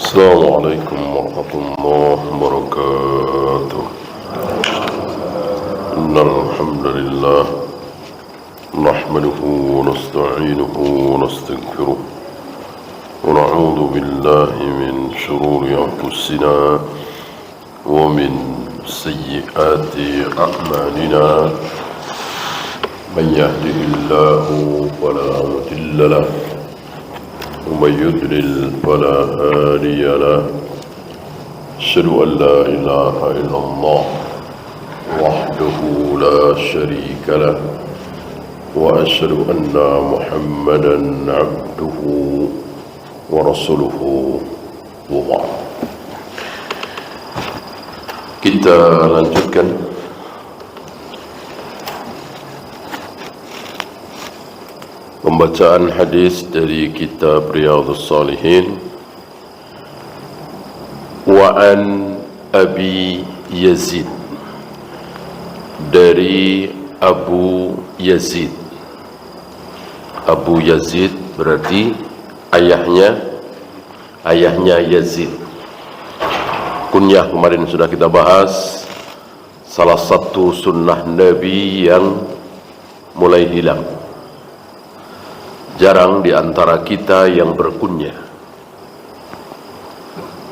السلام عليكم ورحمة الله وبركاته. إن الحمد لله نحمده ونستعينه ونستغفره ونعوذ بالله من شرور أنفسنا ومن سيئات أعمالنا. من يهده الله فلا مضل له ومن يضلل فلا هادي له. أشهد أن لا إله إلا الله وحده لا شريك له وأشهد أن محمدا عبده ورسوله وبعد. Kita lanjutkan pembacaan hadis dari kitab Riyadhus Shalihin. Wa an Abi Yazid, dari Abu Yazid. Abu Yazid berarti ayahnya Yazid. Kunyah kemarin sudah kita bahas, salah satu sunnah Nabi yang mulai hilang. Jarang di antara kita yang berkunyah.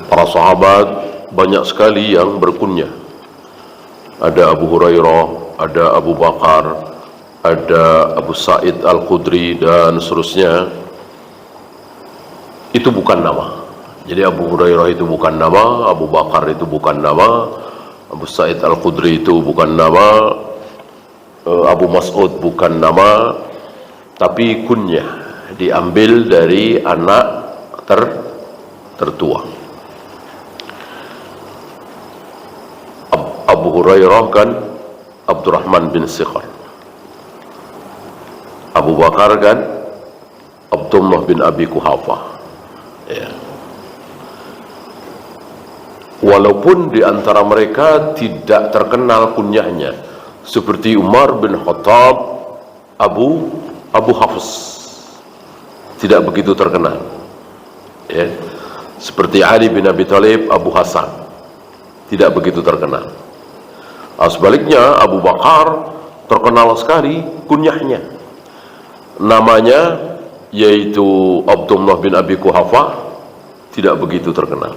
Para sahabat banyak sekali yang berkunyah. Ada Abu Hurairah, ada Abu Bakar, ada Abu Sa'id Al-Khudri dan seterusnya. Itu bukan nama. Jadi Abu Hurairah itu bukan nama, Abu Bakar itu bukan nama, Abu Sa'id Al-Khudri itu bukan nama, Abu Mas'ud bukan nama, tapi kunyah diambil dari anak tertua. Abu Hurairah kan Abdurrahman bin Sikhar. Abu Bakar kan Abdullah bin Abi Kuhafah. Ya. Walaupun di antara mereka tidak terkenal kunyahnya, seperti Umar bin Khattab, Abu Hafs, tidak begitu terkenal. Ya. Seperti Ali bin Abi Thalib, Abu Hasan, tidak begitu terkenal. Sebaliknya Abu Bakar terkenal sekali kunyahnya. Namanya yaitu Abdullah bin Abi Kuhafah, tidak begitu terkenal.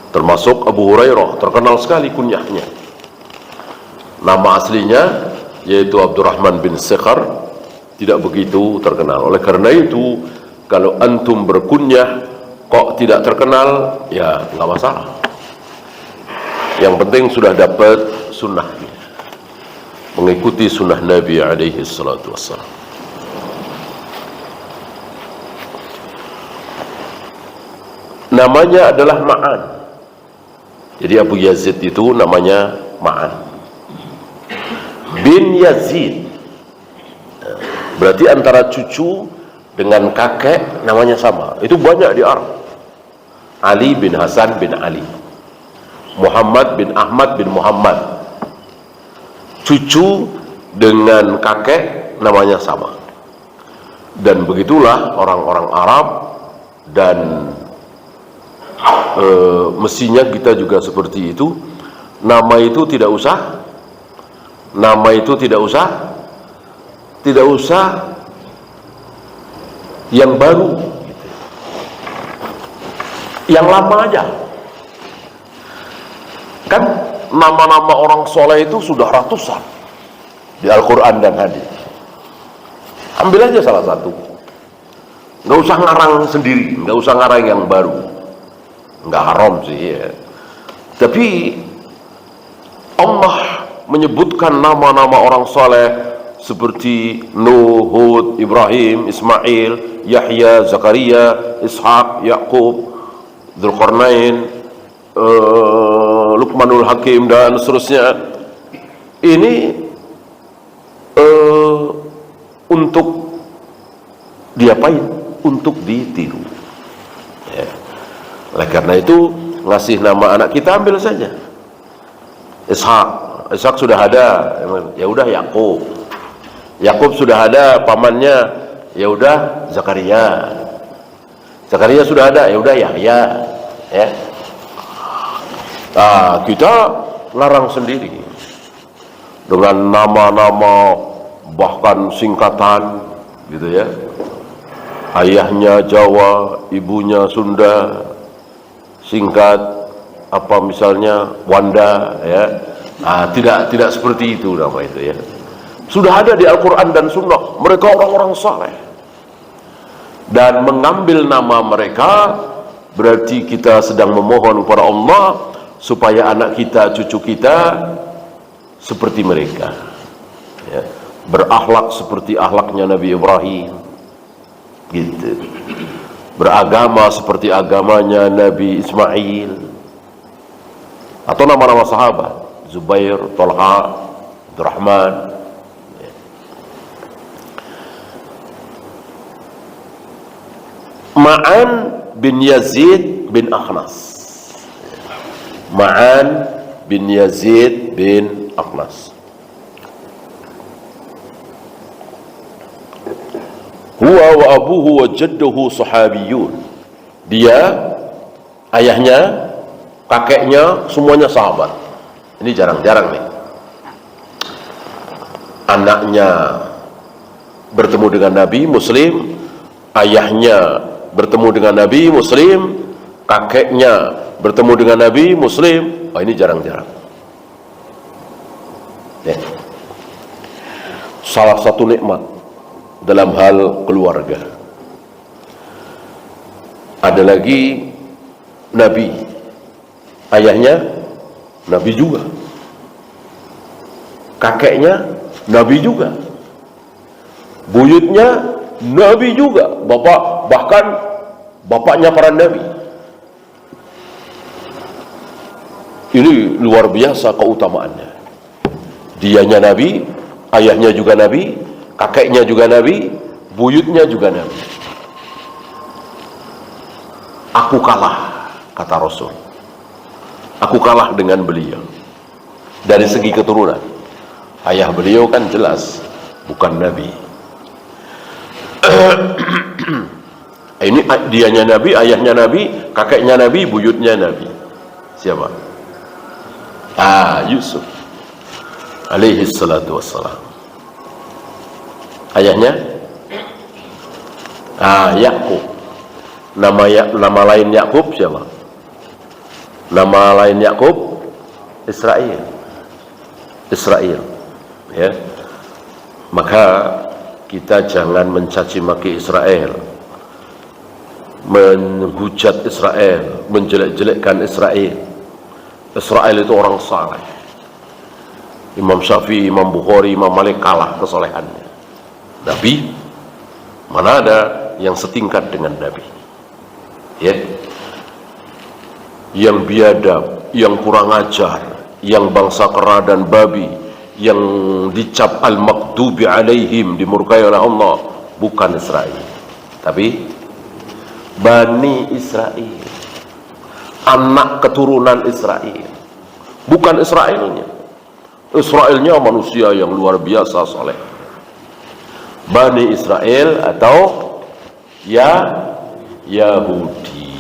Termasuk Abu Hurairah terkenal sekali kunyahnya. Nama aslinya yaitu Abdurrahman bin Sikhar, tidak begitu terkenal. Oleh karena itu, kalau antum berkunyah kok tidak terkenal, ya nggak masalah. Yang penting sudah dapat sunnahnya, mengikuti sunnah Nabi alaihi salatu wassalam. Namanya adalah Ma'an. Jadi Abu Yazid itu namanya Ma'an bin Yazid. Berarti antara cucu dengan kakek namanya sama. Itu banyak di Arab. Ali bin Hasan bin Ali, Muhammad bin Ahmad bin Muhammad. Cucu dengan kakek namanya sama. Dan begitulah orang-orang Arab, dan mestinya kita juga seperti itu. Nama itu tidak usah yang baru, yang lama aja. Kan nama-nama orang soleh itu sudah ratusan di Al-Quran dan hadis. Ambil aja salah satu, nggak usah ngarang sendiri, nggak usah ngarang yang baru. Nggak haram sih ya. Tapi Allah menyebutkan nama-nama orang soleh seperti Nuh, Hud, Ibrahim, Ismail, Yahya, Zakaria, Ishaq, Yaqub, Dzulqarnain, Luqmanul Hakim dan seterusnya. Ini untuk diapain? Untuk ditiru. Ya. Oleh karena itu, ngasih nama anak kita ambil saja Ishaq sudah ada, ya udah Yakub. Yakub sudah ada pamannya, ya udah Zakaria. Zakaria sudah ada, ya udah Yahya, ya. Nah, kita larang sendiri dengan nama-nama bahkan singkatan, gitu ya. Ayahnya Jawa, ibunya Sunda, singkat apa misalnya Wanda, ya. Nah, tidak seperti itu nama itu, ya. Sudah ada di Al-Quran dan Sunnah, mereka orang-orang saleh. Dan mengambil nama mereka berarti kita sedang memohon kepada Allah supaya anak kita, cucu kita seperti mereka, ya. Berakhlak seperti akhlaknya Nabi Ibrahim, gitu. Beragama seperti agamanya Nabi Ismail, atau nama-nama sahabat Zubair, Talha, Abdurrahman. Ma'an bin Yazid bin Akhnas. Ma'an bin Yazid bin Akhnas. Huwa wa abuhu wa jadduhu sahabiyun. Dia, ayahnya, kakeknya, semuanya sahabat. Ini jarang-jarang nih. Anaknya bertemu dengan Nabi Muslim, ayahnya bertemu dengan Nabi Muslim, kakeknya bertemu dengan Nabi Muslim. Oh, ini jarang-jarang, ya. Salah satu nikmat dalam hal keluarga. Ada lagi Nabi, ayahnya Nabi juga, kakeknya Nabi juga, buyutnya Nabi juga, bahkan bapaknya para Nabi. Ini luar biasa keutamaannya. Dianya Nabi, ayahnya juga Nabi, kakeknya juga Nabi, buyutnya juga Nabi. Aku kalah, kata Rasul. Aku kalah dengan beliau dari segi keturunan. Ayah beliau kan jelas bukan Nabi. Ini dianya Nabi, ayahnya Nabi, kakeknya Nabi, buyutnya Nabi. Siapa? Yusuf alaihi salatu wassalam. Ayahnya Yakub. Nama lain Yakub siapa? Nama lain Yakub Israel, ya. Maka kita jangan mencaci maki Israel, menghujat Israel, menjelek-jelekkan Israel. Israel itu orang saleh. Imam Syafi'i, Imam Bukhari, Imam Malik kalah kesolehannya. Nabi, mana ada yang setingkat dengan Nabi, ya. Yang biadab, yang kurang ajar, yang bangsa kera dan babi, yang dicap al-maghdubi alaihim, dimurkai oleh Allah, bukan Israel, tapi Bani Israel, anak keturunan Israel, bukan Israelnya. Israelnya manusia yang luar biasa soleh. Bani Israel atau Yahudi,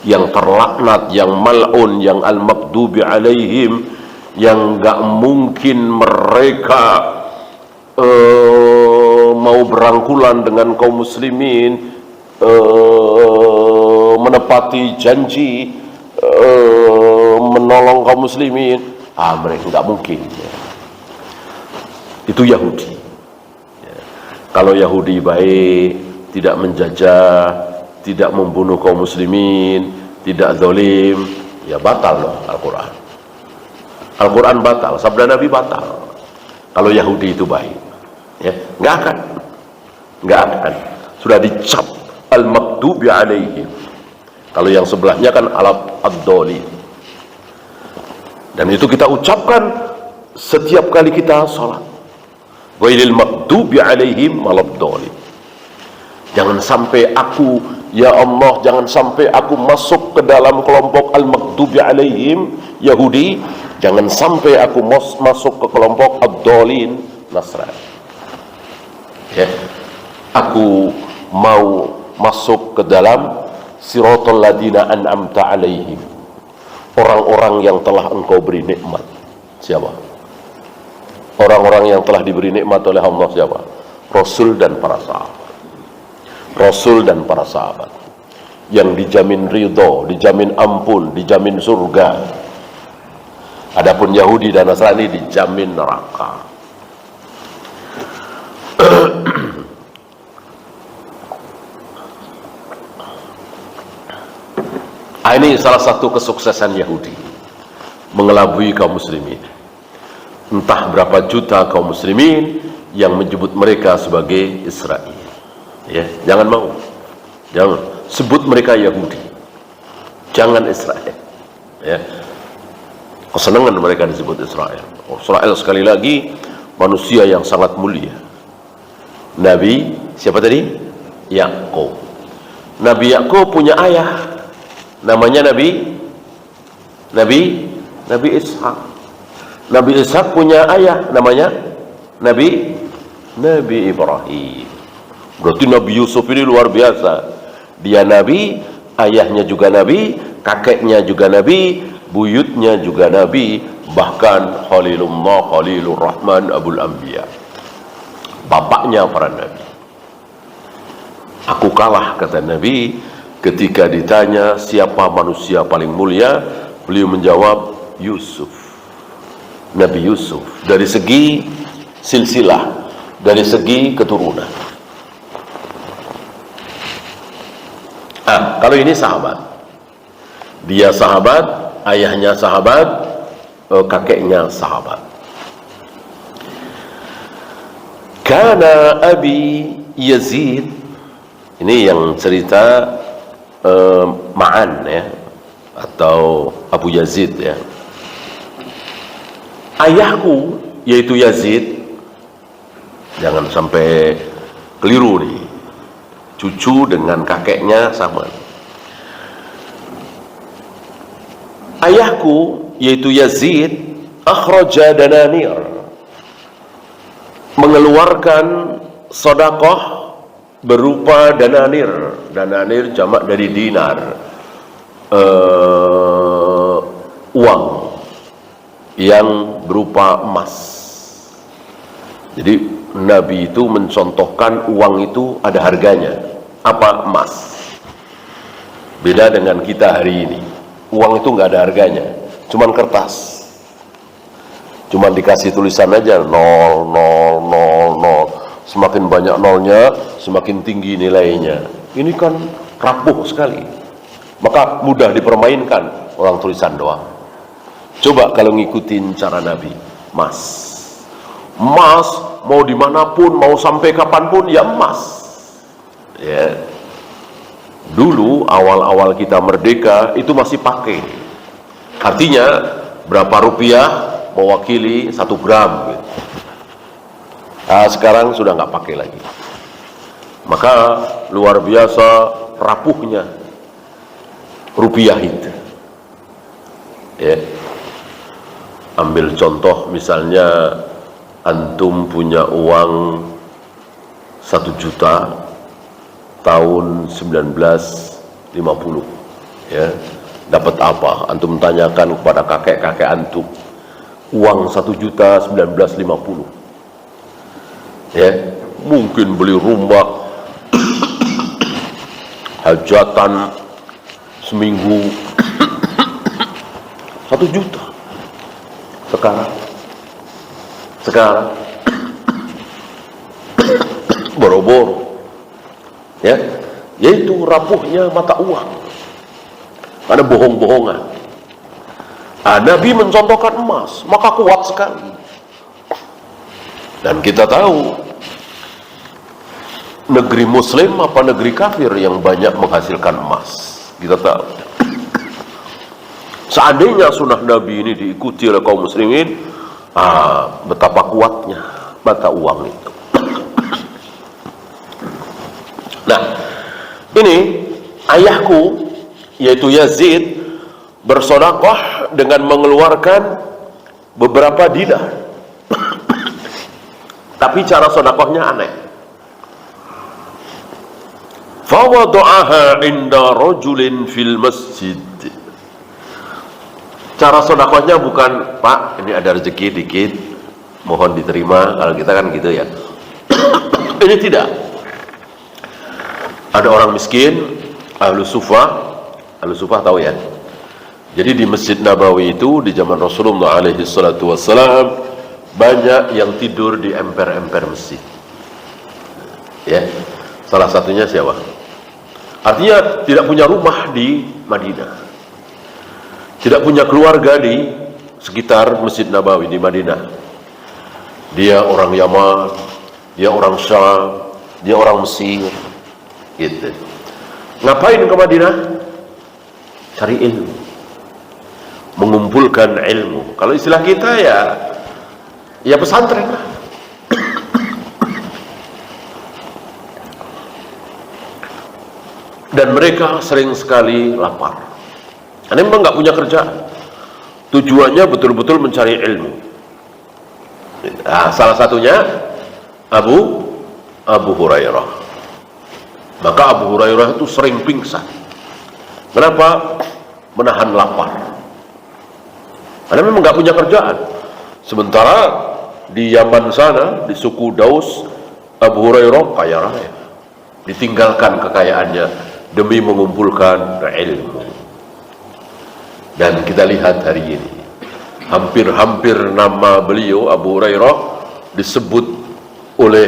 yang terlaknat, yang mal'un, yang al-maghdubi alaihim, yang gak mungkin mereka mau berangkulan dengan kaum muslimin, menepati janji, menolong kaum muslimin. Mereka nggak mungkin, ya. Itu Yahudi, ya. Kalau Yahudi baik, tidak menjajah, tidak membunuh kaum muslimin, tidak zalim, ya batal loh Al-Quran. Al-Quran batal, sabda Nabi batal. Kalau Yahudi itu baik, ya, nggak akan. Sudah dicap al-maghdubi alaihim. Kalau yang sebelahnya kan ad-dhalin. Dan itu kita ucapkan setiap kali kita salat. Ghairil maghdubi alaihim walad-dhalin. Jangan sampai aku, ya Allah, jangan sampai aku masuk ke dalam kelompok al-maghdubi alaihim Yahudi. Jangan sampai aku masuk ke kelompok ad-dhalin Nasrani. Ya. Aku mau masuk ke dalam siratal ladina an'amta alaihim, orang-orang yang telah engkau beri nikmat. Siapa? Orang-orang yang telah diberi nikmat oleh Allah siapa? Rasul dan para sahabat. Rasul dan para sahabat yang dijamin ridho, dijamin ampun, dijamin surga. Adapun Yahudi dan Nasrani dijamin neraka. Ini salah satu kesuksesan Yahudi, mengelabui kaum muslimin. Entah berapa juta kaum muslimin yang menyebut mereka sebagai Israel. Ya, jangan mau. Jangan sebut mereka Yahudi. Jangan Israel. Ya. Kesenangan mereka disebut Israel. Israel sekali lagi manusia yang sangat mulia. Nabi siapa tadi? Yakub. Nabi Yakub punya ayah namanya Nabi Ishak. Nabi Ishak punya ayah namanya Nabi Ibrahim. Berarti Nabi Yusuf ini luar biasa. Dia nabi, ayahnya juga nabi, kakeknya juga nabi, buyutnya juga nabi, bahkan Khalilullah, Khalilur Rahman, Abul Anbiya, bapaknya para nabi. Aku kalah, kata Nabi, ketika ditanya siapa manusia paling mulia, beliau menjawab Yusuf, Nabi Yusuf, dari segi silsilah, dari segi keturunan. Kalau ini sahabat, dia sahabat, ayahnya sahabat, kakeknya sahabat. Kana Abi Yazid, ini yang cerita Ma'an ya, atau Abu Yazid ya. Ayahku yaitu Yazid, jangan sampai keliru nih, cucu dengan kakeknya sama. Ayahku yaitu Yazid akhraja dananir, mengeluarkan sedekah berupa dananir. Dananir jamak dari dinar, uang yang berupa emas. Jadi Nabi itu mencontohkan uang itu ada harganya. Apa? Emas. Beda dengan kita hari ini, uang itu nggak ada harganya, cuman kertas, cuman dikasih tulisan aja 0, 0, 0, 0. Semakin banyak nolnya, semakin tinggi nilainya. Ini kan rapuh sekali, maka mudah dipermainkan orang tulisan doang. Coba kalau ngikutin cara Nabi, emas, mau dimanapun, mau sampai kapanpun ya emas. Ya, dulu awal-awal kita merdeka itu masih pakai. Artinya berapa rupiah mewakili 1 gram gitu. Sekarang sudah nggak pakai lagi. Maka luar biasa rapuhnya rupiah itu. Ya. Ambil contoh misalnya antum punya uang 1 juta tahun 1950, ya, dapat apa? Antum tanyakan kepada kakek-kakek antum, uang 1 juta 1950, ya, mungkin beli rumah hajatan seminggu 1 juta. Sekarang boro-boro, ya, yaitu rapuhnya mata uang karena bohong-bohongan. Nabi mencontohkan emas, maka kuat sekali. Dan kita tahu negeri muslim apa negeri kafir yang banyak menghasilkan emas. Kita tahu. Seandainya sunnah Nabi ini diikuti oleh kaum muslimin, betapa kuatnya mata uang itu. Nah, ini ayahku yaitu Yazid bersedekah dengan mengeluarkan beberapa dinar. Tapi cara sedekahnya aneh. fawada'aha inda rajulin fil masjid. Cara sedekahnya bukan, Pak, ini ada rezeki dikit, mohon diterima. Kalau kita kan gitu ya. Ini tidak. Ada orang miskin, ahlu sufah tahu ya. Jadi di Masjid Nabawi itu di zaman Rasulullah alaihi salatu wassalam banyak yang tidur di emper-emper masjid. Ya, salah satunya siapa? Artinya tidak punya rumah di Madinah, tidak punya keluarga di sekitar Masjid Nabawi di Madinah. Dia orang Yaman, dia orang Syam, dia orang Mesir, gitu. Ngapain ke Madinah? Cari ilmu, mengumpulkan ilmu. Kalau istilah kita ya pesantren lah. Dan mereka sering sekali lapar. Karena memang nggak punya kerjaan. Tujuannya betul-betul mencari ilmu. Nah, salah satunya Abu Hurairah. Maka Abu Hurairah itu sering pingsan. Kenapa? Menahan lapar. Karena memang nggak punya kerjaan. Sementara di Yaman sana, di suku Daus, Abu Hurairah kaya raya. Ditinggalkan kekayaannya demi mengumpulkan ilmu. Dan kita lihat hari ini, hampir-hampir nama beliau Abu Hurairah disebut oleh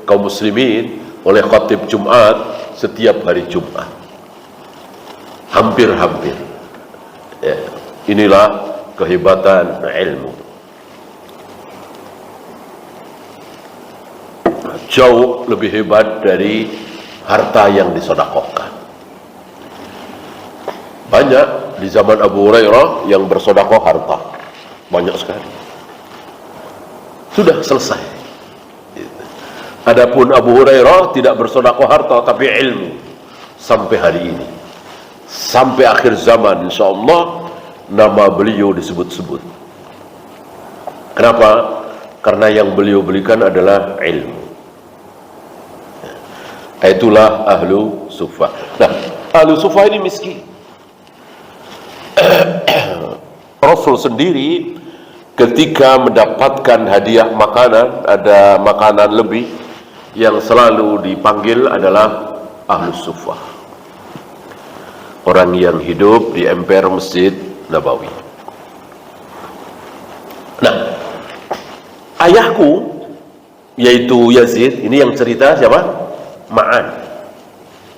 kaum muslimin, oleh khatib Jumat setiap hari Jumat. Hampir-hampir. Ya, inilah kehebatan ilmu. Jauh lebih hebat dari harta yang disedekahkan. Banyak di zaman Abu Hurairah yang bersedekah harta, banyak sekali. Sudah selesai. Adapun Abu Hurairah tidak bersedekah harta tapi ilmu sampai hari ini, sampai akhir zaman insyaallah nama beliau disebut-sebut. Kenapa? Karena yang beliau berikan adalah ilmu. Itulah ahlu sufah. Nah, ahlu sufah ini miskin. Rasul sendiri ketika mendapatkan hadiah makanan, ada makanan lebih, yang selalu dipanggil adalah ahlu sufah, orang yang hidup di emper Masjid Nabawi. Nah, ayahku yaitu Yazid, ini yang cerita siapa? Ma'an.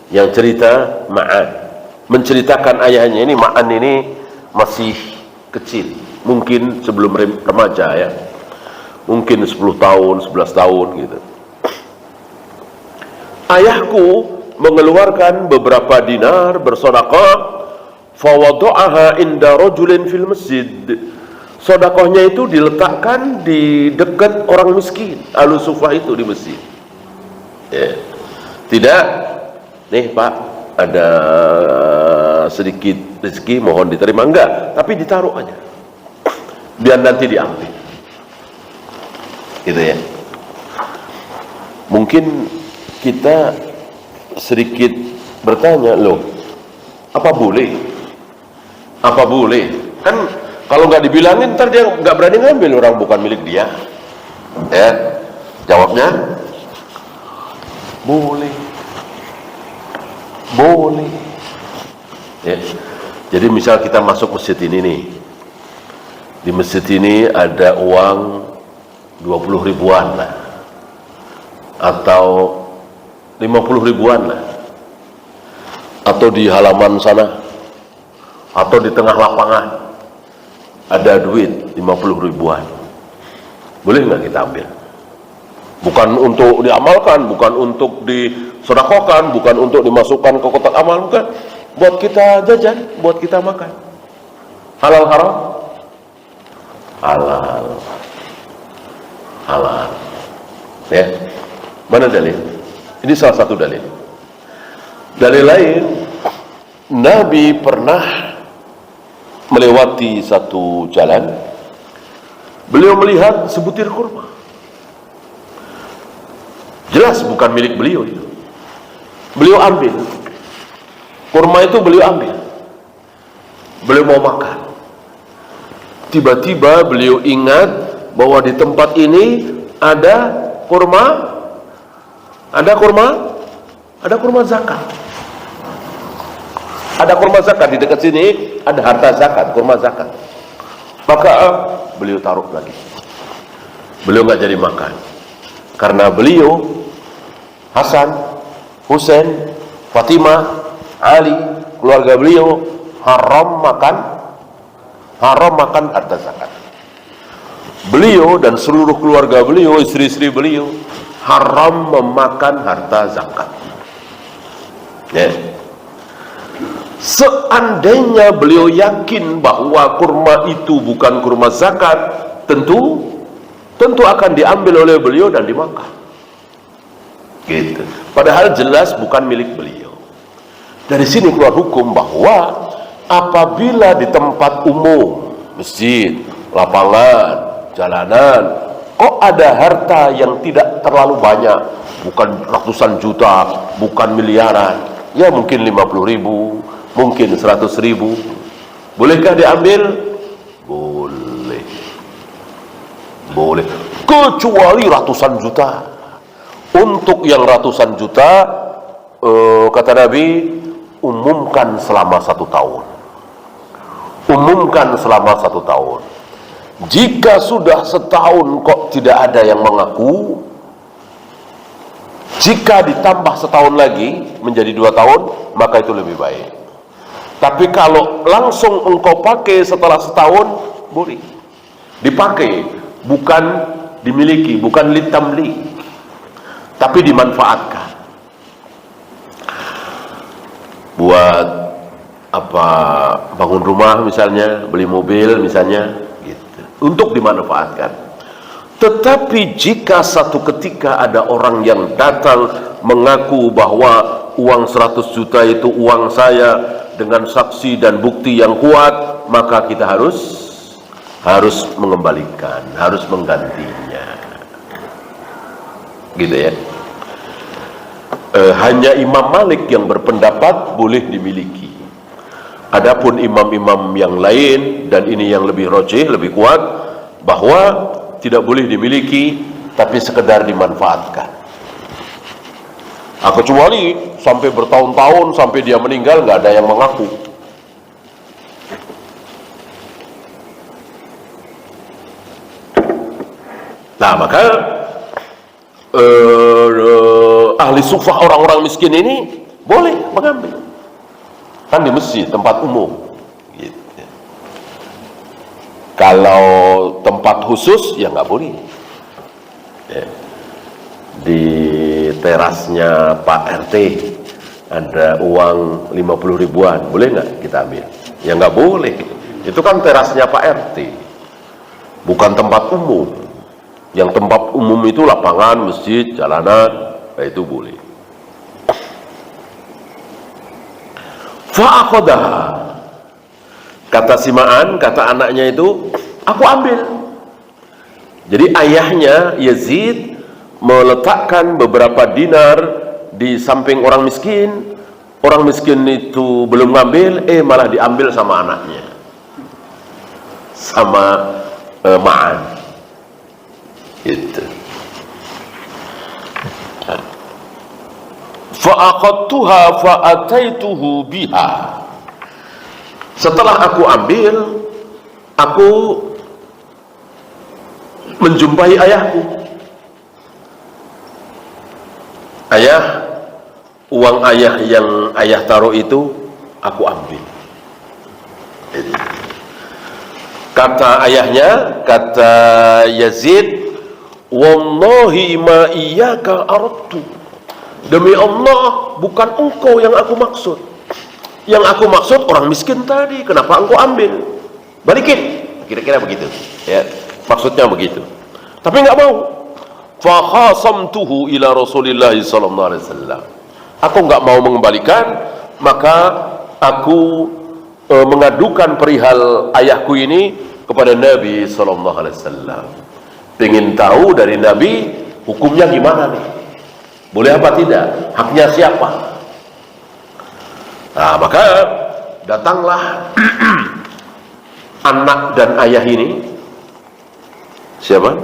Yang cerita Ma'an, menceritakan ayahnya ini. Ma'an ini masih kecil, mungkin sebelum remaja ya, mungkin 10 tahun, 11 tahun gitu. Ayahku mengeluarkan beberapa dinar bersedekah, fawada'aha inda rajulin fil masjid. Sedekahnya itu diletakkan di dekat orang miskin, ahlu sufah itu di masjid. Ya. Tidak, nih Pak, ada sedikit rezeki, mohon diterima. Enggak, tapi ditaruh aja, biar nanti diambil. Gitu ya. Mungkin kita sedikit bertanya, loh, apa boleh? Apa boleh? Kan kalau nggak dibilangin, ntar dia nggak berani ngambil, orang bukan milik dia. Ya, jawabnya boleh. Boleh. Ya. Jadi misal kita masuk masjid ini nih, di masjid ini ada uang 20 ribuan lah, atau 50 ribuan lah, atau di halaman sana, atau di tengah lapangan ada duit 50 ribuan. Boleh nggak kita ambil? Bukan untuk diamalkan, bukan untuk disedekahkan, bukan untuk dimasukkan ke kotak amal, bukan. Buat kita jajan, buat kita makan. Halal haram? Halal. Halal. Ya. Mana dalil? Ini salah satu dalil. Dalil lain, Nabi pernah melewati satu jalan, beliau melihat sebutir kurma. Jelas bukan milik beliau itu. Beliau ambil kurma itu, beliau ambil, beliau mau makan. Tiba-tiba beliau ingat bahwa di tempat ini ada kurma, ada kurma zakat. Ada kurma zakat di dekat sini, ada harta zakat, kurma zakat. Maka beliau taruh lagi. Beliau nggak jadi makan karena beliau, Hasan, Husain, Fatimah, Ali, keluarga beliau haram makan harta zakat. Beliau dan seluruh keluarga beliau, istri-istri beliau haram memakan harta zakat. Ya. Seandainya beliau yakin bahwa kurma itu bukan kurma zakat, tentu akan diambil oleh beliau dan dimakan. Gitu. Padahal jelas bukan milik beliau. Dari sini keluar hukum bahwa apabila di tempat umum, masjid, lapangan, jalanan, kok ada harta yang tidak terlalu banyak, bukan ratusan juta, bukan miliaran, ya mungkin 50.000, mungkin 100.000, bolehkah diambil? Boleh, kecuali ratusan juta. Untuk yang ratusan juta, kata Nabi, umumkan selama 1 tahun. Umumkan selama 1 tahun. Jika sudah setahun kok tidak ada yang mengaku, jika ditambah setahun lagi menjadi 2 tahun, maka itu lebih baik. Tapi kalau langsung engkau pakai setelah setahun, boleh dipakai, bukan dimiliki, bukan litamlik, tapi dimanfaatkan buat apa, bangun rumah misalnya, beli mobil misalnya, gitu, untuk dimanfaatkan. Tetapi jika satu ketika ada orang yang datang mengaku bahwa uang 100 juta itu uang saya dengan saksi dan bukti yang kuat, maka kita harus mengembalikan, harus menggantinya, gitu ya. Hanya Imam Malik yang berpendapat boleh dimiliki. Adapun imam-imam yang lain, dan ini yang lebih rajih, lebih kuat, bahwa tidak boleh dimiliki, tapi sekedar dimanfaatkan. Kecuali sampai bertahun-tahun, sampai dia meninggal nggak ada yang mengaku. Nah, maka ahli sufah, orang-orang miskin ini boleh mengambil, kan di masjid, tempat umum, gitu. Kalau tempat khusus ya nggak boleh. Ya. Di terasnya Pak RT ada uang 50 ribuan, boleh nggak kita ambil? Ya nggak boleh. Itu kan terasnya Pak RT, bukan tempat umum. Yang tempat umum itu lapangan, masjid, jalanan, itu boleh. Fa'aqadaha, kata Simaan, kata anaknya itu, aku ambil. Jadi ayahnya Yazid meletakkan beberapa dinar di samping orang miskin. Orang miskin itu belum ngambil, malah diambil sama anaknya, sama Ma'an. Itu. Fa'aqadtuha fa'ataituhu biha. Setelah aku ambil, aku menjumpai ayahku. Ayah, uang ayah yang ayah taruh itu aku ambil. Kata ayahnya, kata Yazid, wallahi ma iyyaka aradtu. Demi Allah, bukan engkau yang aku maksud. Yang aku maksud orang miskin tadi. Kenapa engkau ambil? Balikin. Kira-kira begitu. Ya, maksudnya begitu. Tapi nggak mau. Fa khasamtuhu ila Rasulillah sallallahu alaihi wasallam. Aku nggak mau mengembalikan, maka aku mengadukan perihal ayahku ini kepada Nabi sallallahu alaihi wasallam. Pengen tahu dari Nabi hukumnya gimana nih? Boleh apa tidak? Haknya siapa? Nah, maka datanglah anak dan ayah ini. Siapa?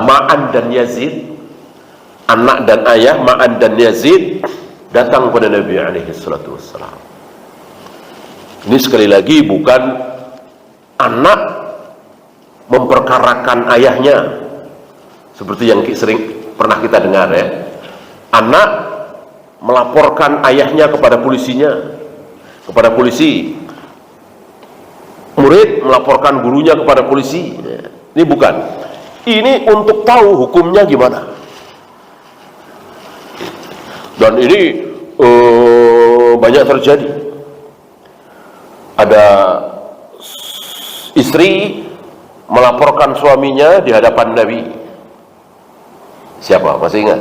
Ma'an dan Yazid. Anak dan ayah Ma'an dan Yazid datang kepada Nabi alaihi salatu wassalam. Ini sekali lagi bukan anak memperkarakan ayahnya seperti yang sering pernah kita dengar ya. Anak melaporkan ayahnya kepada polisinya, kepada polisi. Murid melaporkan gurunya kepada polisi. Ini bukan. Ini untuk tahu hukumnya gimana. Dan ini banyak terjadi. Ada istri melaporkan suaminya di hadapan Nabi. Siapa? Masih ingat?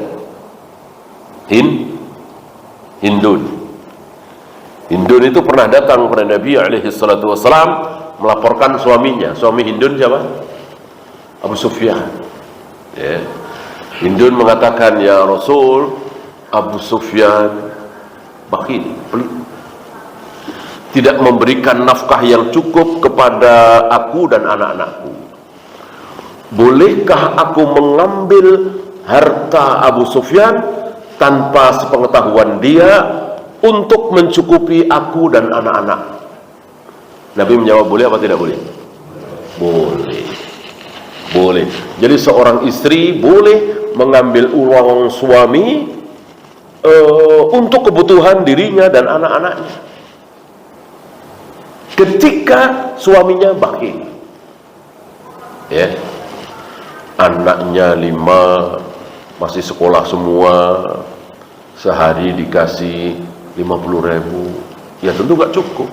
Hindun. Hindun itu pernah datang kepada Nabi alaihi salatu wassalam melaporkan suaminya. Suami Hindun siapa? Abu Sufyan. Ya. Hindun mengatakan, ya Rasul, Abu Sufyan bakhil, pelit, tidak memberikan nafkah yang cukup kepada aku dan anak-anakku. Bolehkah aku mengambil harta Abu Sufyan tanpa sepengetahuan dia untuk mencukupi aku dan anak-anak? Nabi menjawab, boleh apa tidak boleh? Boleh. Boleh. Jadi seorang istri boleh mengambil uang suami untuk kebutuhan dirinya dan anak-anaknya ketika suaminya bakhil. Ya. Anaknya 5, masih sekolah semua, sehari dikasih 50.000, ya tentu gak cukup.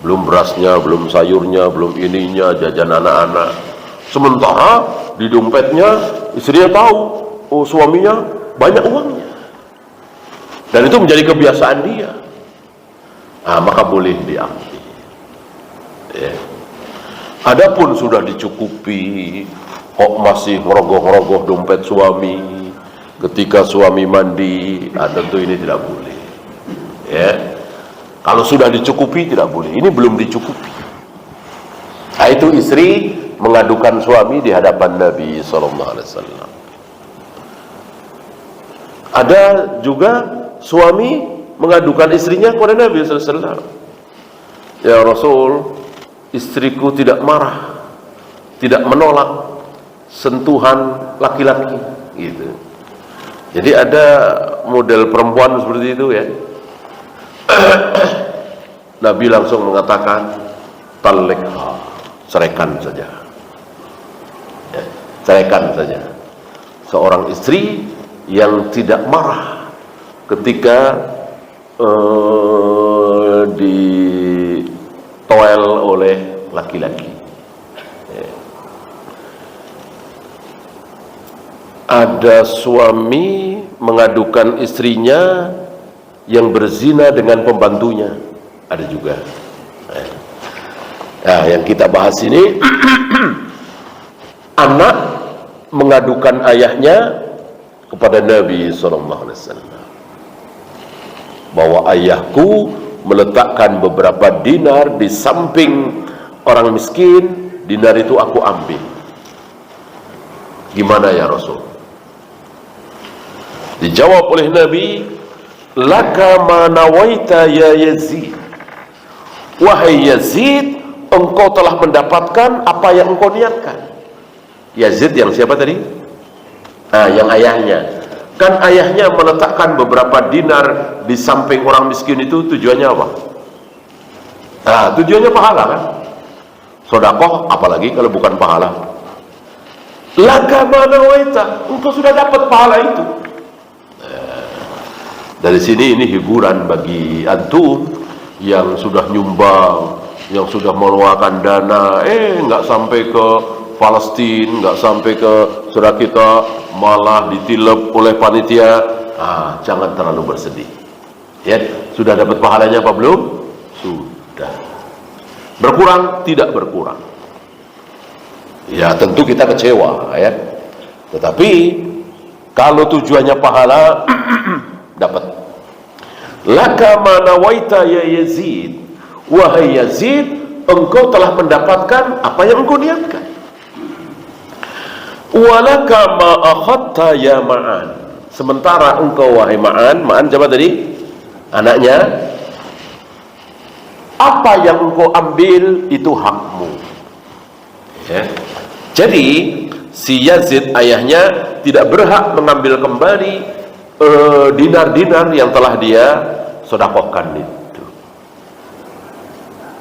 Belum berasnya, belum sayurnya, belum ininya, jajan anak-anak. Sementara di dompetnya istrinya tahu, oh suaminya banyak uangnya, dan itu menjadi kebiasaan dia. Maka boleh diambil. Ya. Adapun sudah dicukupi, kok masih ngerogoh-ngerogoh dompet suami ketika suami mandi, tentu ini tidak boleh. Ya. Kalau sudah dicukupi tidak boleh. Ini belum dicukupi. Itu istri mengadukan suami di hadapan Nabi SAW. Ada juga suami mengadukan istrinya kepada Nabi SAW. Ya Rasul, istriku tidak marah, tidak menolak sentuhan laki-laki, gitu. Jadi ada model perempuan seperti itu ya. Nabi langsung mengatakan, talikha, ceraikan saja. Ya, ceraikan saja. Seorang istri yang tidak marah ketika ditoel oleh laki-laki. Ya. Ada suami mengadukan istrinya yang berzina dengan pembantunya, ada juga. Nah, yang kita bahas ini anak mengadukan ayahnya kepada Nabi SAW bahwa ayahku meletakkan beberapa dinar di samping orang miskin, dinar itu aku ambil. Gimana ya Rasul? Dijawab oleh Nabi, laka ma nawaita ya Yazid. Wahai Yazid, engkau telah mendapatkan apa yang engkau niatkan. Yazid yang siapa tadi? Yang ayahnya. Kan ayahnya meletakkan beberapa dinar di samping orang miskin itu tujuannya apa? Tujuannya pahala kan? Sedekah, apalagi kalau bukan pahala. Laka ma nawaita, engkau sudah dapat pahala itu. Dari sini ini hiburan bagi antum yang sudah nyumbang, yang sudah mengeluarkan dana, nggak sampai ke Palestina, nggak sampai ke saudara kita, malah ditilep oleh panitia. Jangan terlalu bersedih. Ya, sudah dapat pahalanya apa belum? Sudah. Berkurang? Tidak berkurang. Ya tentu kita kecewa ya. Tetapi kalau tujuannya pahala, dapat. Laka ma nawaita ya Yazid, wahai Yazid, engkau telah mendapatkan apa yang engkau niatkan. Walaka ma akhadta ya Ma'an, sementara engkau wahai Ma'an, Ma'an siapa tadi? Anaknya. Apa yang engkau ambil itu hakmu. Ya. Jadi si Yazid ayahnya tidak berhak mengambil kembali dinar-dinar yang telah dia sedekahkan itu.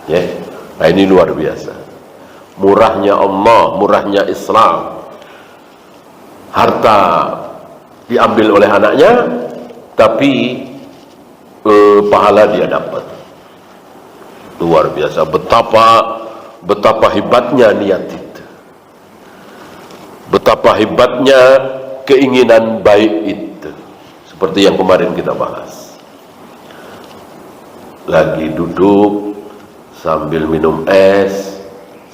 Ya. Nah, ini luar biasa. Murahnya Allah, murahnya Islam. Harta diambil oleh anaknya, tapi pahala dia dapat. Luar biasa. Betapa hebatnya niat itu. Betapa hebatnya keinginan baik itu. Seperti yang kemarin kita bahas. Lagi duduk sambil minum es,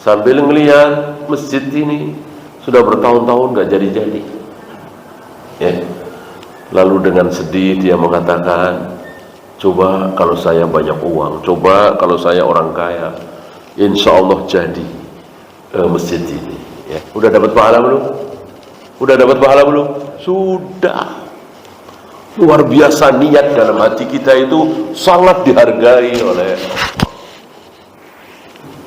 sambil ngelihat masjid ini sudah bertahun-tahun gak jadi-jadi. Ya. Lalu dengan sedih dia mengatakan, coba kalau saya banyak uang, coba kalau saya orang kaya, insya Allah jadi masjid ini. Ya. Udah dapat pahala belum? Udah dapat pahala belum? Sudah. Luar biasa niat dalam hati kita itu sangat dihargai oleh.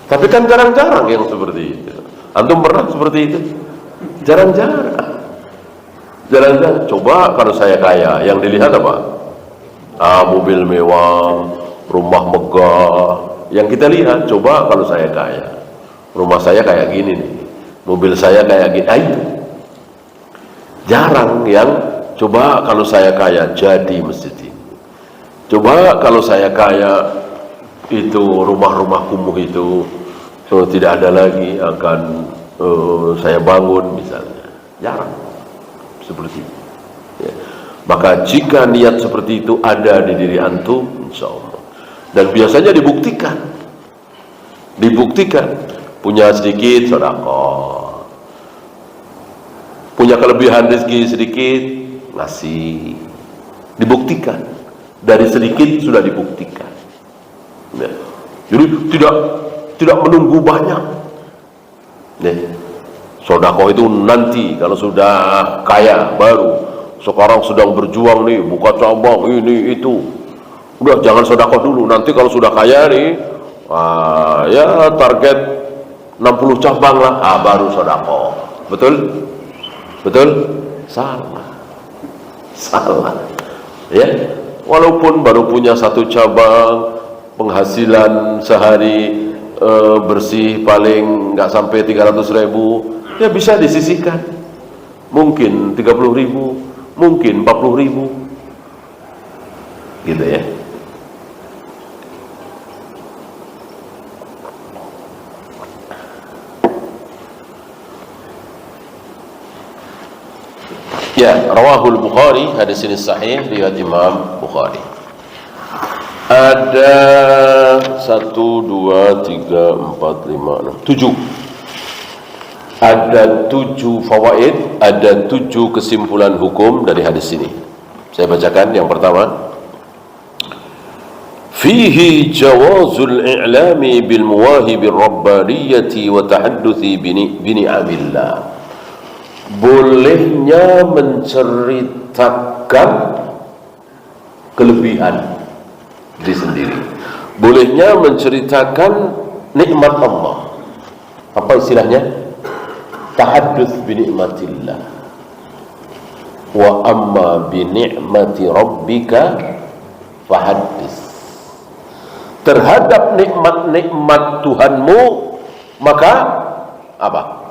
Tapi kan jarang-jarang yang seperti itu. Antum pernah seperti itu? Jarang-jarang. Jarang-jarang. Coba kalau saya kaya, yang dilihat apa? Mobil mewah, rumah megah. Yang kita lihat, coba kalau saya kaya, rumah saya kayak gini nih, mobil saya kayak gini. Itu jarang yang coba kalau saya kaya jadi masjid ini. Coba kalau saya kaya itu rumah-rumah kumuh itu tidak ada lagi, akan saya bangun misalnya. Jarang seperti itu. Ya. Maka jika niat seperti itu ada di diri antum, insya Allah, dan biasanya dibuktikan, punya sedikit sedekah, punya kelebihan rezeki sedikit ngasih, dibuktikan. Dari sedikit sudah dibuktikan. Ya. Jadi tidak menunggu banyak. Ya. Sedekah itu nanti kalau sudah kaya baru. Sekarang sedang berjuang nih, buka cabang ini itu. Udah jangan sedekah dulu. Nanti kalau sudah kaya nih, ya target 60 cabang lah, baru sedekah. Betul? Betul? Salah. Ya. Walaupun baru punya 1 cabang, penghasilan sehari bersih paling nggak sampai 300.000, ya bisa disisihkan. Mungkin 30.000, mungkin 40.000, gitu ya. Ya, rawahul Bukhari, hadis ini sahih riwayat Imam Bukhari. Ada 1, 2, 3, 4, 5, 6, 7. Ada 7 fawaid, ada 7 kesimpulan hukum dari hadis ini. Saya bacakan yang pertama. Fihi jawazul i'lami bil muwahibir rabbaniyati wa tahadduthi bini'amillah. Bolehnya menceritakan kelebihan diri sendiri. Bolehnya menceritakan nikmat Allah. Apa istilahnya? Tahadduts bi ni'matillah. Wa amma bi ni'mati rabbika fahaddits. Terhadap nikmat-nikmat Tuhanmu, maka apa?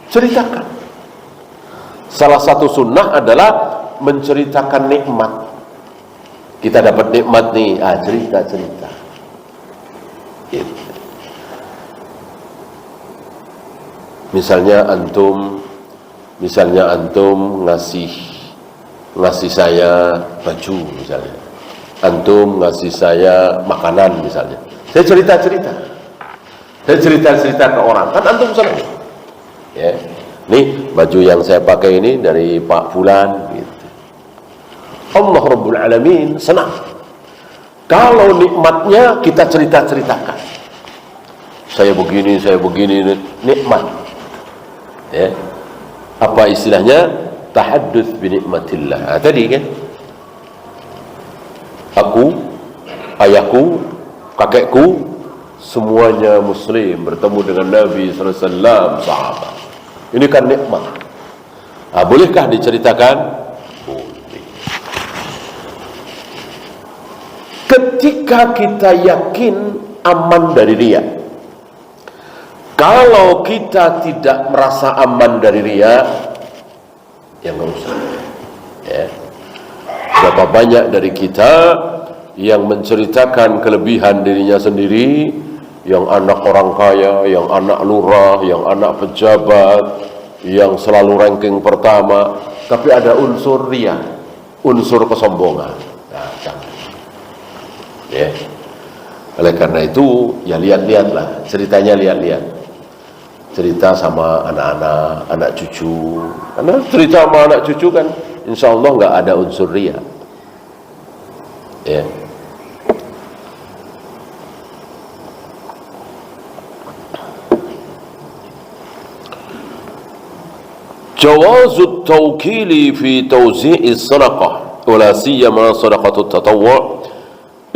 Ceritakan. Salah satu sunnah adalah menceritakan nikmat. Kita dapat nikmat nih, cerita-cerita. Gitu. Misalnya antum ngasih saya baju misalnya. Antum ngasih saya makanan misalnya. Saya cerita-cerita ke orang. Kan antum senang. Ya. Nih baju yang saya pakai ini dari Pak Fulan gitu. Allah Rabbul Alamin senang. Kalau nikmatnya kita cerita-ceritakan, saya begini, nikmat. Ya. Apa istilahnya? Tahadduts bi nikmatillah. Tadi kan, aku, ayahku, kakekku, semuanya muslim, bertemu dengan Nabi sallallahu alaihi wasallam, sahabat. Ini kan nikmat. Bolehkah diceritakan? Boleh. Ketika kita yakin aman dari riya. Kalau kita tidak merasa aman dari riya, ya nggak usah. Ya. Berapa banyak dari kita yang menceritakan kelebihan dirinya sendiri, yang anak orang kaya, yang anak lurah, yang anak pejabat, yang selalu ranking pertama, tapi ada unsur riya, unsur kesombongan. Nah, jangan. Ya. Oleh karena itu, ya lihat-lihatlah, ceritanya lihat-lihat. Cerita sama anak-anak, anak cucu. Karena cerita sama anak cucu kan, insya Allah nggak ada unsur riya. Ya. Jawazut tawkili fi tawzi'is sadaqah wala siyama sadaqatut tatawwu'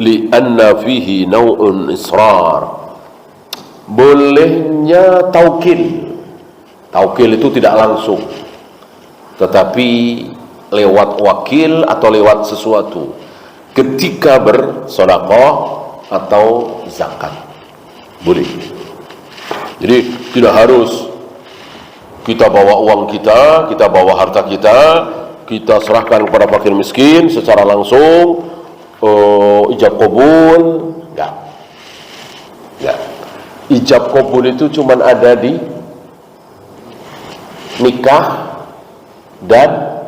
li'anna fihi naw'un israr. Bolehnya taukil. Taukil itu tidak langsung, tetapi lewat wakil atau lewat sesuatu ketika bersedekah atau zakat. Boleh. Jadi tidak harus kita bawa uang kita, kita bawa harta kita, kita serahkan kepada fakir miskin secara langsung, ijab kabul. Enggak. Ijab kabul itu cuma ada di nikah dan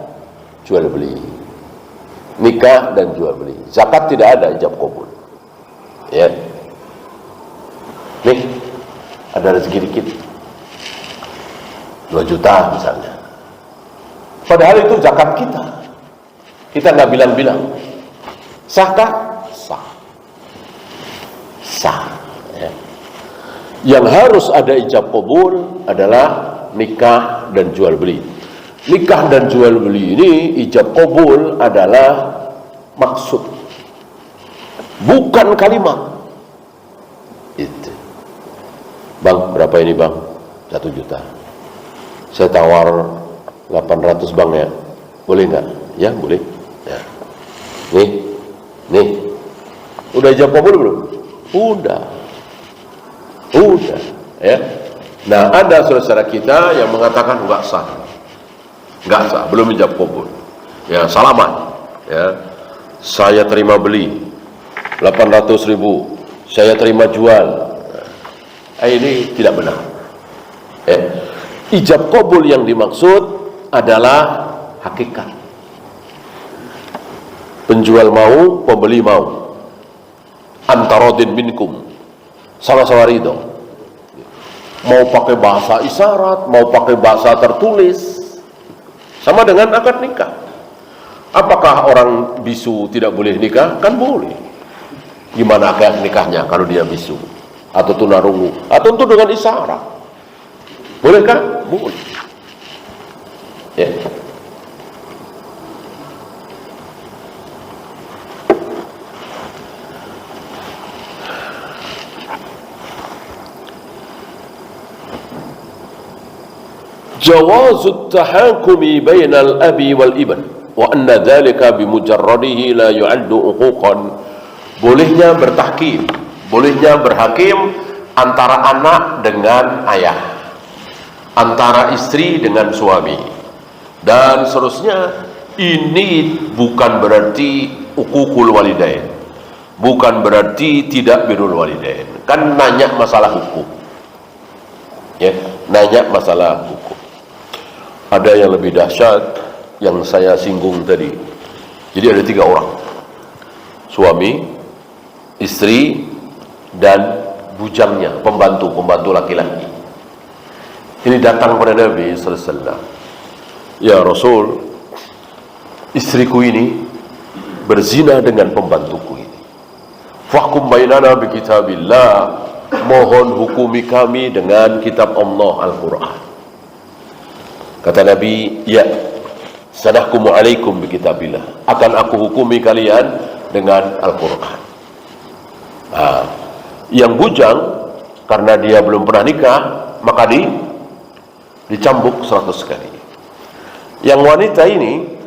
jual beli. Nikah dan jual beli. Zakat tidak ada ijab kabul. Ya. Nih, ada rezeki dikit. 2 juta misalnya. Padahal itu zakat kita. Kita nggak bilang-bilang. Sahkah? Sah. Sah. Ya. Yang harus ada ijab kabul adalah nikah dan jual beli. Nikah dan jual beli ini ijab kabul adalah maksud, bukan kalimat. Itu. Bang, berapa ini bang? 1 juta. Saya tawar 800 bang ya. Boleh nggak? Ya boleh. Ya. Nih. Udah ijab kabul belum? Udah. Ya. Nah, ada saudara kita yang mengatakan nggak sah, belum ijab kabul. Ya, salaman. Ya, saya terima beli 800.000, saya terima jual. Ini tidak benar. Ijab kabul yang dimaksud adalah hakikat. Penjual mau, pembeli mau. Antarodin minkum, sama-sama ridho. Mau pakai bahasa isyarat, mau pakai bahasa tertulis, sama dengan akad nikah. Apakah orang bisu tidak boleh nikah? Kan boleh. Gimana akad nikahnya kalau dia bisu atau tunarungu atau tentu dengan isyarat? Bolehkah? Boleh. Ya. Jawazut tahakumi bainal abi wal ibn wa anna dhalika bimujarradihi la yu'addu uquqan. Bolehnya bertahkim, bolehnya berhakim antara anak dengan ayah, antara istri dengan suami, dan seterusnya. Ini bukan berarti uququl walidain, bukan berarti tidak birrul walidain. Kan nanya masalah hukum, ya, nanya masalah hukum. Ada yang lebih dahsyat yang saya singgung tadi. Jadi ada 3 orang, suami, istri, dan bujangnya, pembantu laki-laki. Ini datang kepada Nabi sallallahu alaihi wasallam. Ya Rasul, istriku ini berzina dengan pembantuku ini. Fahkum bainana bi kitabillah, mohon hukumi kami dengan kitab Allah Al-Quran. Kata Nabi, ya, sanahkumu alaikum bi kitabillah, akan aku hukumi kalian dengan Al-Quran. Yang bujang karena dia belum pernah nikah, maka dicambuk 100 kali. Yang wanita ini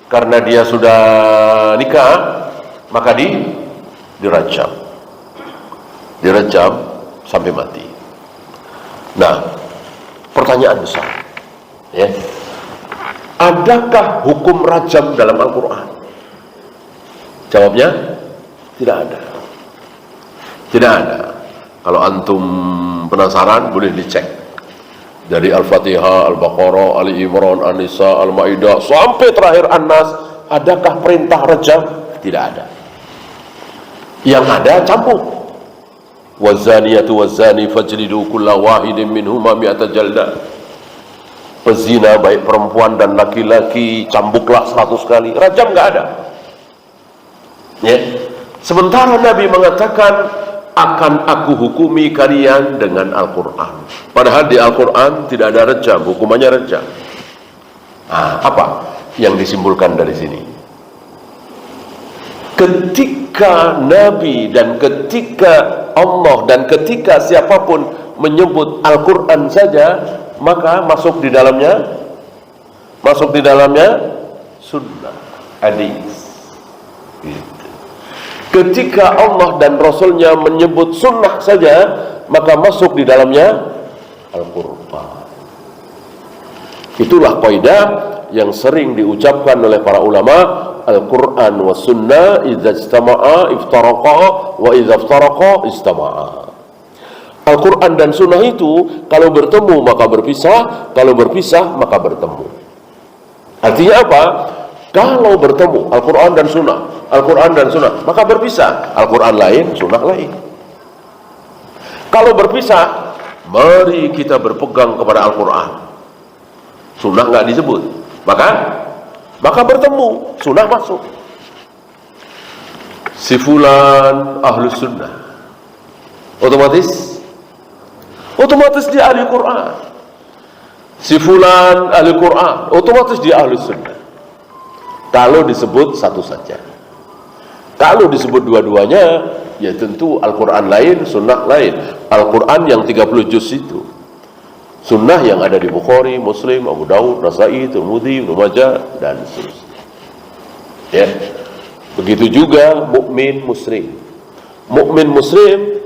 karena dia sudah nikah, maka dirajam sampai mati. Nah, pertanyaan besar, ya, adakah hukum rajam dalam Al-Quran? Jawabnya tidak ada. Tidak ada. Kalau antum penasaran, boleh dicek dari Al-Fatihah, Al-Baqarah, Ali Imran, An-Nisa, Al-Maidah sampai terakhir An-Nas. Adakah perintah rajam? Tidak ada. Yang ada cambuk. Wazaniyatu wazani fajlidu kulla wahidin minhuma mi'ata jaldah. Pezina baik perempuan dan laki-laki cambuklah 100 kali. Rajam nggak ada. Ya. Sementara Nabi mengatakan, akan aku hukumi kalian dengan Al-Quran. Padahal di Al-Quran tidak ada rejam, hukumannya rejam. Apa yang disimpulkan dari sini? Ketika Nabi dan ketika Allah dan ketika siapapun menyebut Al-Quran saja, maka masuk di dalamnya sunnah, hadis. Ketika Allah dan Rasulnya menyebut sunnah saja, maka masuk di dalamnya Al-Quran. Itulah kaidah yang sering diucapkan oleh para ulama, Al-Quran wa sunnah idza ijtama'a iftaraqa wa idza iftaraqa istama'a. Al-Quran dan sunnah itu kalau bertemu maka berpisah, kalau berpisah maka bertemu. Artinya apa? Kalau bertemu Al-Quran dan sunnah, maka berpisah. Al-Quran lain, sunnah lain. Kalau berpisah, mari kita berpegang kepada Al-Quran. Sunnah nggak disebut, maka bertemu, sunnah masuk. Si fulan ahlus sunnah, otomatis dia ahli Quran. Si fulan ahli Quran, otomatis dia ahlus sunnah. Kalau disebut satu saja. Kalau disebut dua-duanya, ya tentu Al-Quran lain, sunnah lain. Al-Quran yang 30 juz itu, sunnah yang ada di Bukhari, Muslim, Abu Daud, Nasai, Tirmidzi, Ibnu Majah, dan seterusnya. Ya. Begitu juga mukmin muslim. Mukmin muslim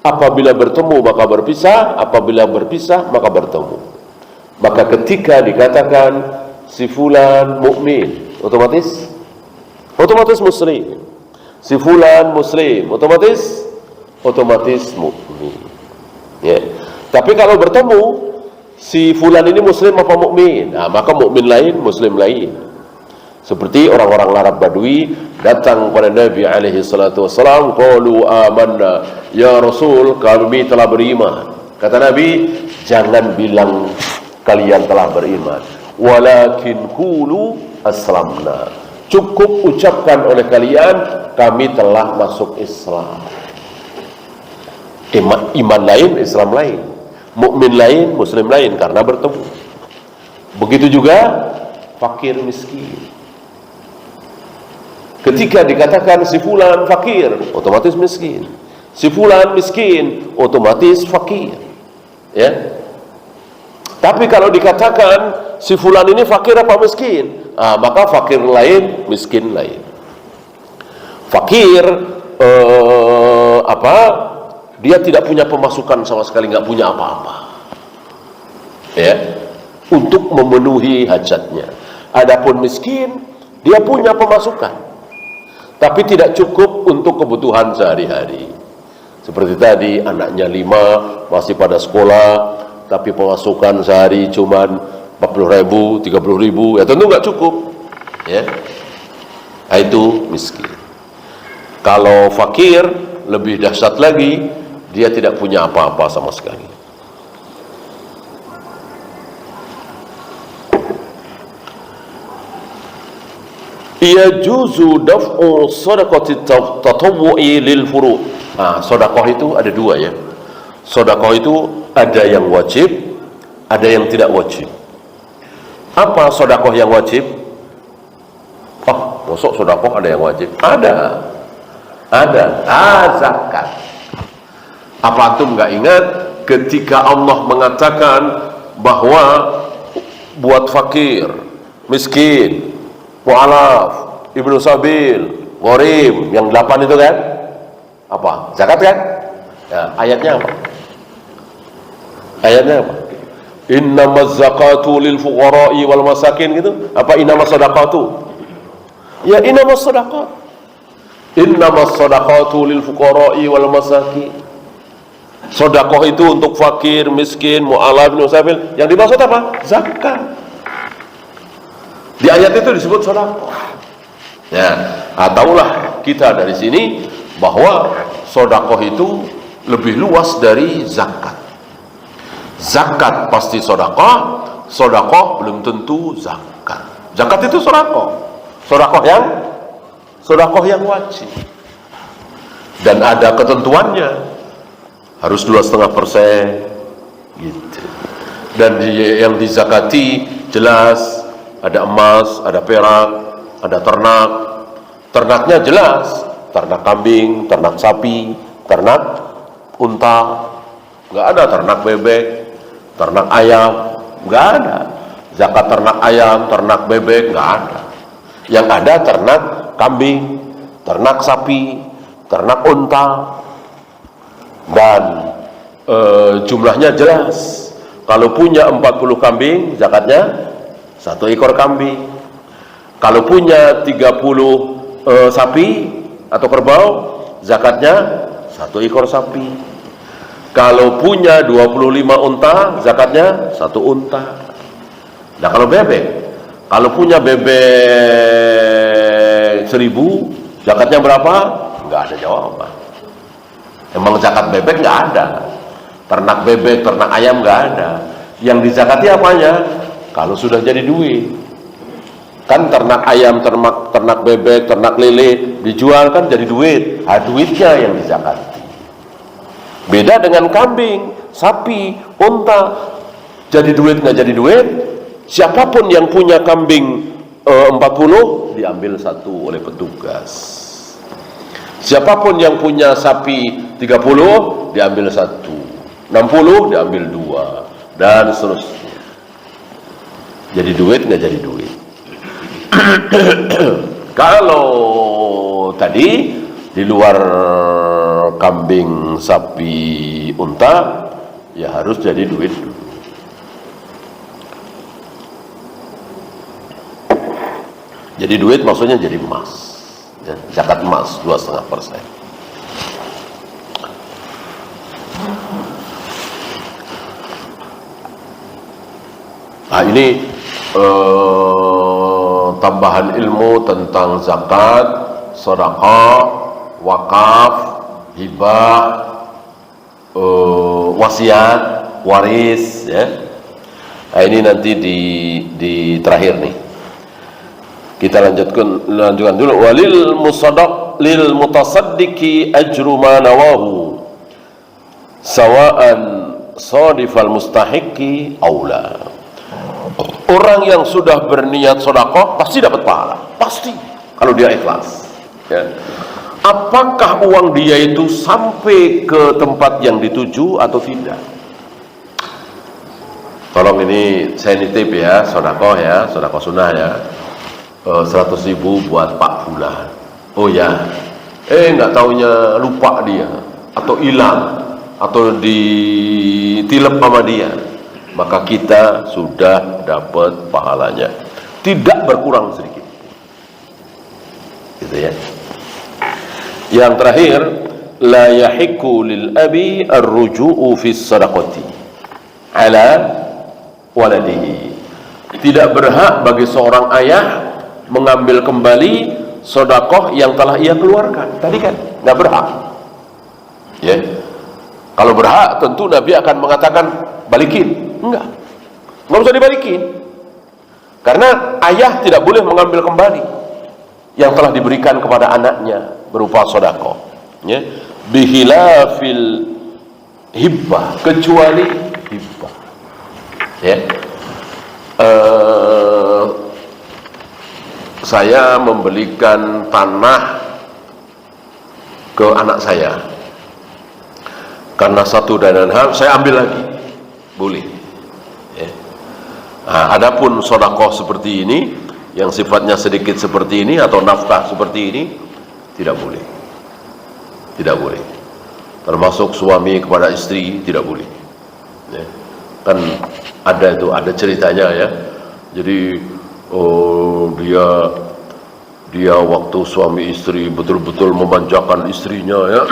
apabila bertemu maka berpisah, apabila berpisah maka bertemu. Maka ketika dikatakan si fulan mukmin, otomatis muslim. Si fulan muslim, otomatis mukmin. Ya. Tapi kalau bertemu si fulan ini muslim apa mukmin, maka mukmin lain, muslim lain. Seperti orang-orang Arab Badui datang kepada Nabi alaihi salatu wasalam, qalu amanna ya Rasul, kami telah beriman. Kata Nabi, jangan bilang kalian telah beriman, walakin qulu aslamna. Cukup ucapkan oleh kalian, kami telah masuk Islam. Iman lain, Islam lain. Mukmin lain, muslim lain, karena bertemu. Begitu juga fakir miskin. Ketika dikatakan si fulan fakir, otomatis miskin. Si fulan miskin, otomatis fakir. Ya. Tapi kalau dikatakan si fulan ini fakir apa miskin, maka fakir lain, miskin lain. Fakir dia tidak punya pemasukan sama sekali, nggak punya apa-apa, ya, untuk memenuhi hajatnya. Adapun miskin, dia punya pemasukan, tapi tidak cukup untuk kebutuhan sehari-hari. Seperti tadi, anaknya 5 masih pada sekolah, tapi pemasukan sehari cuman 40.000, 30.000, ya tentu nggak cukup, ya. Itu miskin. Kalau fakir lebih dahsyat lagi, dia tidak punya apa-apa sama sekali. yajuzu daf'u shadaqati tatawwu'i lil furu'. Nah, sedekah itu ada dua ya. Sedekah itu ada yang wajib, ada yang tidak wajib. Apa sedekah yang wajib? Masuk sedekah ada yang wajib? Ada. Zakat. Apa antum nggak ingat ketika Allah mengatakan bahwa buat fakir, miskin, mu'alaf, ibnu sabil, gharib, yang 8 itu kan? Apa? Zakat kan? Ya, ayatnya apa? Innamaz zakatu lil fuqara'i wal masakin gitu. Apa innamas sadaqatu? Ya innamas sadaqat. Innamas sadaqatu lil fuqara'i wal masakin. Sedekah itu untuk fakir, miskin, mu'alaf, ibnu sabil. Yang dimaksud apa? Zakat. Di ayat itu disebut sedekah. Ya, tahulah kita dari sini bahwa sedekah itu lebih luas dari zakat. Zakat pasti sedekah, sedekah belum tentu zakat. Zakat itu sedekah. Sedekah yang wajib. Dan ada ketentuannya. Harus 2,5% gitu. Dan yang dizakati jelas ada emas, ada perak, ada ternak. Ternaknya jelas, ternak kambing, ternak sapi, ternak unta. Nggak ada ternak bebek, ternak ayam, nggak ada. Zakat ternak ayam, ternak bebek, nggak ada. Yang ada ternak kambing, ternak sapi, ternak unta. Dan jumlahnya jelas. Kalau punya 40 kambing, zakatnya 1 ekor kambing. Kalau punya 30 sapi atau kerbau, zakatnya 1 ekor sapi. Kalau punya 25 unta, zakatnya 1 unta. Nah kalau bebek, kalau punya bebek 1000, zakatnya berapa? Nggak ada jawaban. Emang zakat bebek nggak ada, ternak bebek, ternak ayam nggak ada. Yang dizakati apanya? Kalau sudah jadi duit. Kan ternak ayam, ternak bebek, ternak lele dijual kan jadi duit. Duitnya yang dizakati. Beda dengan kambing, sapi, unta. Jadi duit nggak jadi duit. Siapapun yang punya kambing 40 diambil 1 oleh petugas. Siapapun yang punya sapi 30 diambil 1, 60 diambil 2, dan seterusnya. Jadi duit nggak jadi duit. Kalau tadi di luar kambing, sapi, unta, ya harus jadi duit dulu. Jadi duit maksudnya jadi emas. Ya, zakat emas 2,5%. Nah ini tambahan ilmu tentang zakat, sedekah, wakaf, hibah, wasiat, waris ya. Nah ini nanti di terakhir nih. Kita lanjutkan dulu. Walil musaddaq lil mutasaddiqi ajru ma nawahu sawa'an sadifal mustahiqi aula. Orang yang sudah berniat sedekah pasti dapat pahala, pasti kalau dia ikhlas ya. Apakah uang dia itu sampai ke tempat yang dituju atau tidak? Tolong ini saya nitip ya, sedekah sunnah ya. 100.000 buat Pak Fulan. Oh ya, nggak taunya lupa dia, atau hilang, atau ditilep sama dia, maka kita sudah dapat pahalanya, tidak berkurang sedikit. Gitu ya. Yang terakhir, la yahiqu lil abi ar-ruju'u fi sadaqati ala waladihi. Tidak berhak bagi seorang ayah mengambil kembali sedekah yang telah ia keluarkan. Tadi kan nggak berhak. Ya. Kalau berhak tentu Nabi akan mengatakan balikin. Enggak usah dibalikin. Karena ayah tidak boleh mengambil kembali. yang telah diberikan kepada anaknya berupa sedekah, ya. Bihilafil hibbah, kecuali hibbah, ya. Saya membelikan tanah ke anak saya karena satu dan lain hal, saya ambil lagi, boleh, ya. Nah, adapun sedekah seperti ini yang sifatnya sedikit seperti ini atau nafkah seperti ini tidak boleh, tidak boleh. Termasuk suami kepada istri tidak boleh, ya. Kan ada ceritanya, ya. Jadi dia waktu suami istri betul-betul memanjakan istrinya, ya.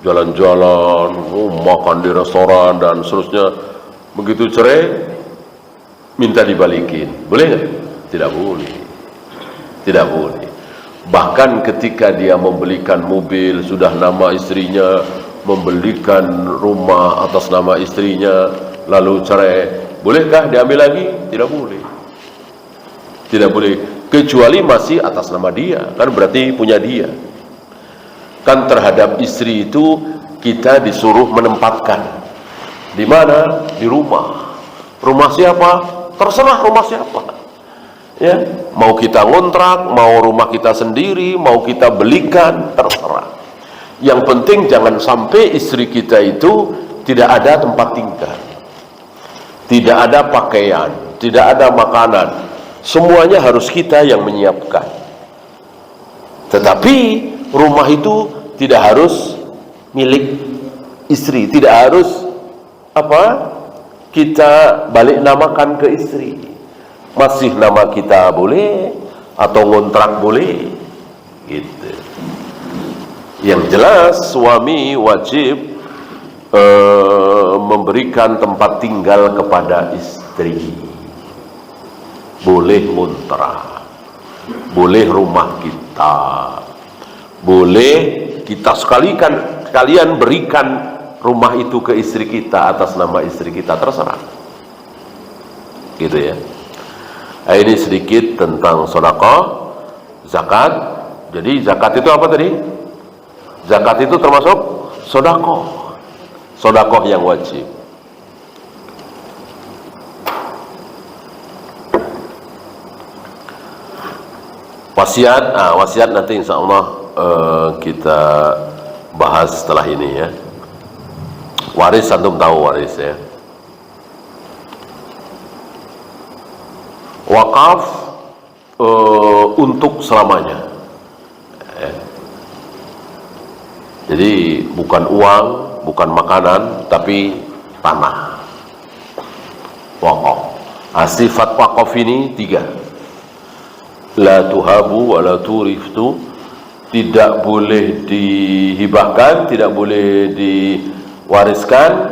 Jalan-jalan, makan di restoran dan seterusnya. Begitu cerai minta dibalikin, boleh nggak? Tidak boleh, tidak boleh. Bahkan ketika dia membelikan mobil sudah nama istrinya, membelikan rumah atas nama istrinya, lalu cerai, bolehkah diambil lagi? Tidak boleh, tidak boleh, kecuali masih atas nama dia, kan berarti punya dia. Kan terhadap istri itu kita disuruh menempatkan di mana? Di rumah. Rumah siapa? Terserah rumah siapa, ya. Mau kita ngontrak, mau rumah kita sendiri, mau kita belikan, terserah. Yang penting jangan sampai istri kita itu tidak ada tempat tinggal, tidak ada pakaian, tidak ada makanan. Semuanya harus kita yang menyiapkan. Tetapi rumah itu tidak harus milik istri, tidak harus kita balik namakan ke istri. Masih nama kita boleh, atau ngontrak boleh, gitu. Yang jelas suami wajib memberikan tempat tinggal kepada istri. Boleh ngontrak, boleh rumah kita, boleh kita sekalian berikan rumah itu ke istri kita atas nama istri kita, terserah, gitu, ya. Nah, ini sedikit tentang sedekah, zakat. Jadi zakat itu apa tadi? Zakat itu termasuk sedekah, sedekah yang wajib. Wasiat, wasiat nanti insya Allah kita bahas setelah ini, ya. Waris, antum tahu waris, ya. Wakaf untuk selamanya, ya. Jadi bukan uang, bukan makanan, tapi tanah. Wakaf. Sifat wakaf ini 3. La tuhabu wa la turiftu, tidak boleh dihibahkan, tidak boleh diwariskan,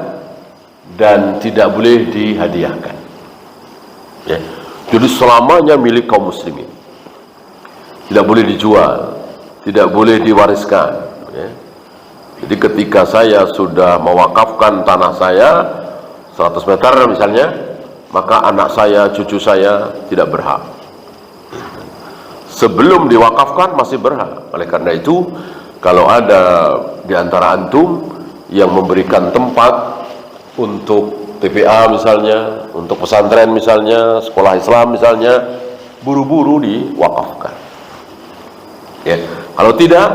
dan tidak boleh dihadiahkan, ya. Jadi selamanya milik kaum muslimin, tidak boleh dijual, tidak boleh diwariskan, ya. Jadi ketika saya sudah mewakafkan tanah saya 100 meter misalnya, maka anak saya, cucu saya tidak berhak. Sebelum diwakafkan masih berhak. Oleh karena itu, kalau ada di antara antum yang memberikan tempat untuk TPA misalnya, untuk pesantren misalnya, sekolah Islam misalnya, buru-buru diwakafkan, ya. Kalau tidak,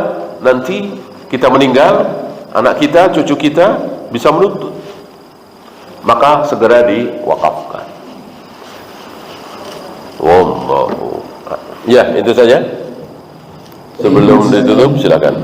nanti kita meninggal, anak kita, cucu kita bisa menuntut, maka segera diwakafkan. Wallahu. Ya, itu saja. Sebelum ditutup, silakan.